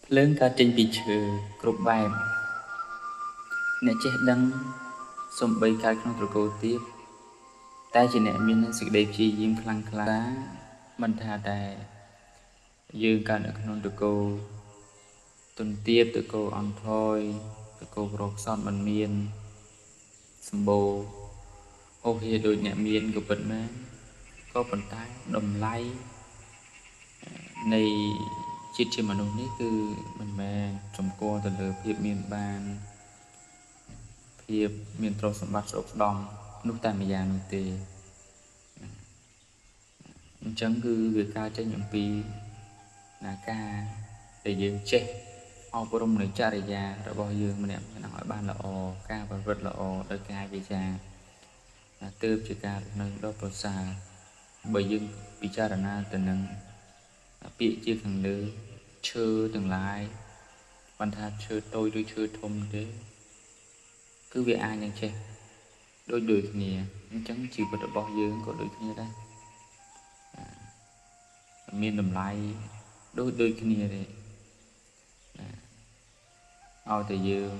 ភ្លើងកើតចេញពីឈើគ្រប់បែបអ្នកចេះដឹងសំបីកើតក្នុងត្រកូលទាបតែជាអ្នកមានសេចក្តីព្យាយាមខ្លាំងក្លាមិនថាតែយើងកើតនៅក្នុងត្រកូលទុនទាបត្រកូលអន់ថយត្រកូលក្រខ្សត់មិនមានសម្បូរអូសហៀដូចអ្នកមានក៏ពិតមែនក៏ប៉ុន្តែតម្លៃនៃជាតិជាមនុស្សនេះគឺមិនមែនសម្គាល់ទៅលើភាពមានបានភាពមានទ្រព្យសម្បត្តិស្អុកស្ដំនោះតែម្យ៉ាងនោះទេអញ្ចឹងគឺវាកើតចេញអំពីការដែលយើងចេះអប់រំនៅចរិយារបស់យើងម្នាក់ៗឲ្យបានល្អការប្រព្រឹត្តល្អដោយកាយវាចាទើបជាការនៅដ៏ប្រសើរបើយើងពិចារណាទៅនឹងពាក្យជាខាងលើឈើទាំងឡាយមិនថាឈើតូចឬឈើធំទេគឺវាអាចនឹងចេះដូចគ្នាអញ្ចឹងជីវិតរបស់យើងក៏ដូចគ្នាដែរមានតម្លៃដូចគ្នាទេឲ្យតែយើង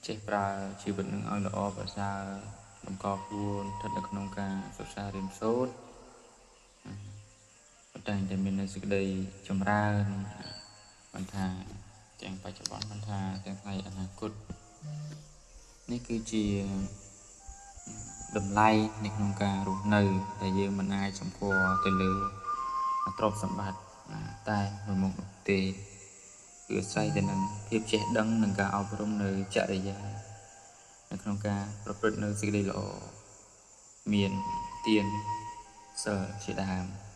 ចេះប្រើជីវិតនឹងឲ្យល្អប្រសើរតម្កល់ខ្លួនស្ថិតនៅក្នុងការសិក្សារៀនសូត្រតែងតែមានសេចក្តីចម្រើនមិនថាទាំងបច្ចុប្បន្នមិនថាទាំងថ្ងៃអនាគតនេះគឺជាតម្លៃនៅក្នុងការរស់នៅដែលយើងមិនអាចសម្គាល់ទៅលើទ្រព្យសម្បត្តិតែមួយមុខនោះទេគឺអាស្រ័យទៅនឹងភាពចេះដឹងនិងការអប់រំនៅចរិយានៅក្នុងការប្រព្រឹត្តនៅសេចក្តីល្អមានទានសិលជាដើម